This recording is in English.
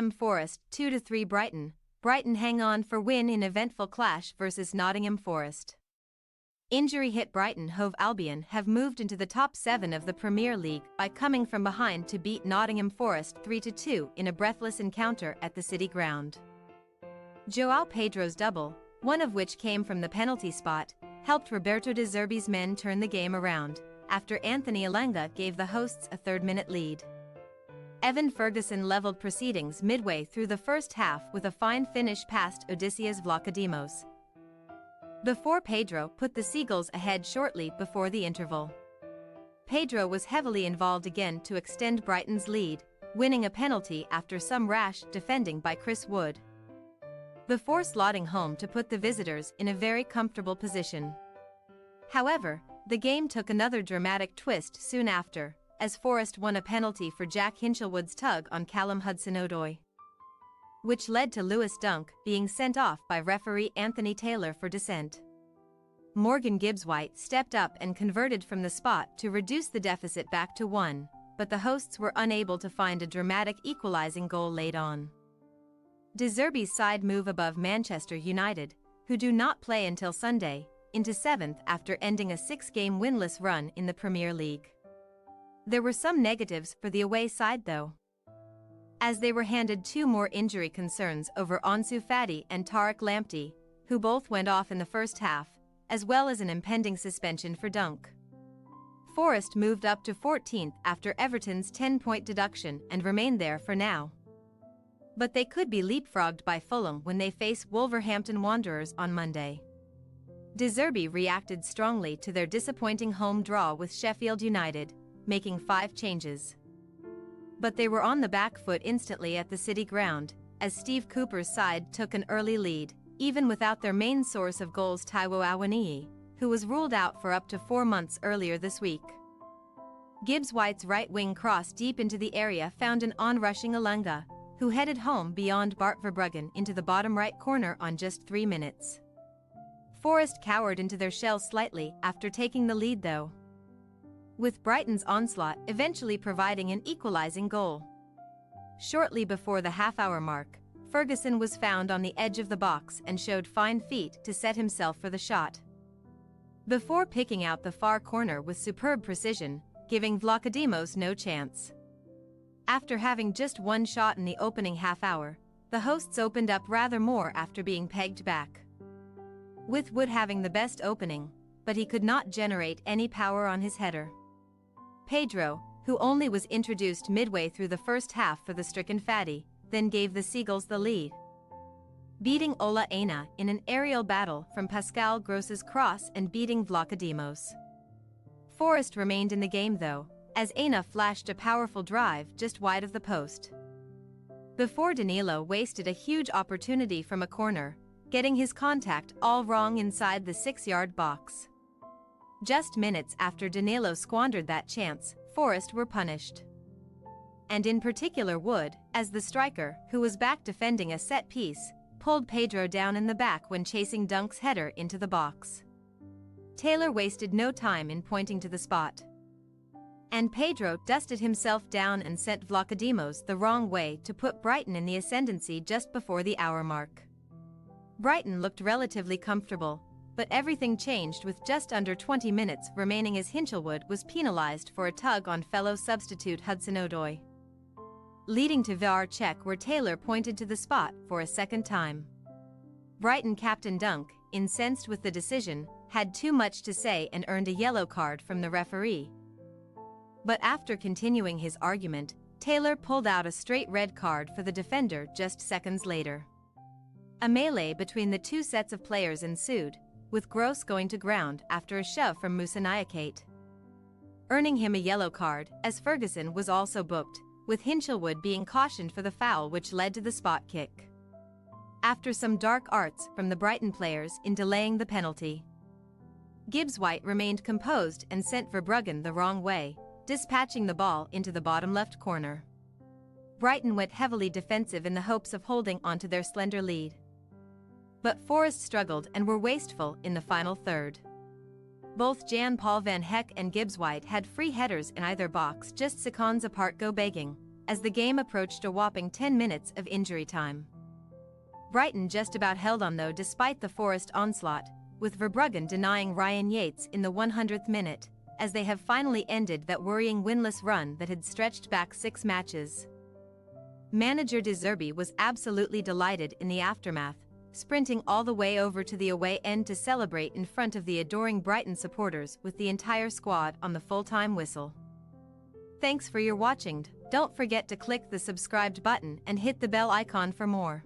Nottingham Forest 2-3 Brighton. Brighton hang on for win in eventful clash versus Nottingham Forest. Injury-hit Brighton Hove Albion have moved into the top 7 of the Premier League by coming from behind to beat Nottingham Forest 3-2 in a breathless encounter at the City Ground. João Pedro's double, one of which came from the penalty spot, helped Roberto De Zerbi's men turn the game around, after Anthony Elanga gave the hosts a third-minute lead. Evan Ferguson leveled proceedings midway through the first half with a fine finish past Odysseas Vlachodimos, before Pedro put the Seagulls ahead shortly before the interval. Pedro was heavily involved again to extend Brighton's lead, winning a penalty after some rash defending by Chris Wood, before slotting home to put the visitors in a very comfortable position. However, the game took another dramatic twist soon after, as Forest won a penalty for Jack Hinchelwood's tug on Callum Hudson-Odoi, which led to Lewis Dunk being sent off by referee Anthony Taylor for dissent. Morgan Gibbs-White stepped up and converted from the spot to reduce the deficit back to 1, but the hosts were unable to find a dramatic equalising goal late on. De Zerbi's side move above Manchester United, who do not play until Sunday, into 7th after ending a 6-game winless run in the Premier League. There were some negatives for the away side though, as they were handed 2 more injury concerns over Ansu Fati and Tariq Lamptey, who both went off in the first half, as well as an impending suspension for Dunk. Forest moved up to 14th after Everton's 10-point deduction and remain there for now, but they could be leapfrogged by Fulham when they face Wolverhampton Wanderers on Monday. De Zerbi reacted strongly to their disappointing home draw with Sheffield United, making 5 changes. But they were on the back foot instantly at the City Ground, as Steve Cooper's side took an early lead, even without their main source of goals Taiwo Awoniyi, who was ruled out for up to 4 months earlier this week. Gibbs-White's right-wing cross deep into the area found an on-rushing Elanga, who headed home beyond Bart Verbruggen into the bottom right corner on just 3 minutes. Forest cowered into their shell slightly after taking the lead though, with Brighton's onslaught eventually providing an equalising goal. Shortly before the half-hour mark, Ferguson was found on the edge of the box and showed fine feet to set himself for the shot, before picking out the far corner with superb precision, giving Vlachodimos no chance. After having just 1 shot in the opening half-hour, the hosts opened up rather more after being pegged back, with Wood having the best opening, but he could not generate any power on his header. Pedro, who only was introduced midway through the first half for the stricken Fati, then gave the Seagulls the lead, beating Ola Aina in an aerial battle from Pascal Gross's cross and beating Vlachodimos. Forest remained in the game though, as Aina flashed a powerful drive just wide of the post, before Danilo wasted a huge opportunity from a corner, getting his contact all wrong inside the 6-yard box. Just minutes after Danilo squandered that chance, Forest were punished. And in particular Wood, as the striker, who was back defending a set piece, pulled Pedro down in the back when chasing Dunk's header into the box. Taylor wasted no time in pointing to the spot, and Pedro dusted himself down and sent Vlachodimos the wrong way to put Brighton in the ascendancy just before the hour mark. Brighton looked relatively comfortable, but everything changed with just under 20 minutes remaining as Hinchelwood was penalised for a tug on fellow substitute Hudson-Odoi, leading to VAR check where Taylor pointed to the spot for a second time. Brighton captain Dunk, incensed with the decision, had too much to say and earned a yellow card from the referee. But after continuing his argument, Taylor pulled out a straight red card for the defender just seconds later. A melee between the 2 sets of players ensued, with Gross going to ground after a shove from Musa Niakate, earning him a yellow card, as Ferguson was also booked, with Hinchelwood being cautioned for the foul which led to the spot kick, after some dark arts from the Brighton players in delaying the penalty. Gibbs-White remained composed and sent Verbruggen the wrong way, dispatching the ball into the bottom left corner. Brighton went heavily defensive in the hopes of holding onto their slender lead, but Forest struggled and were wasteful in the final third. Both Jan-Paul van Hecke and Gibbs-White had free headers in either box just seconds apart go begging, as the game approached a whopping 10 minutes of injury time. Brighton just about held on though despite the Forest onslaught, with Verbruggen denying Ryan Yates in the 100th minute, as they have finally ended that worrying winless run that had stretched back 6 matches. Manager De Zerbi was absolutely delighted in the aftermath, sprinting all the way over to the away end to celebrate in front of the adoring Brighton supporters with the entire squad on the full-time whistle. Thanks for your watching. Don't forget to click the subscribed button and hit the bell icon for more.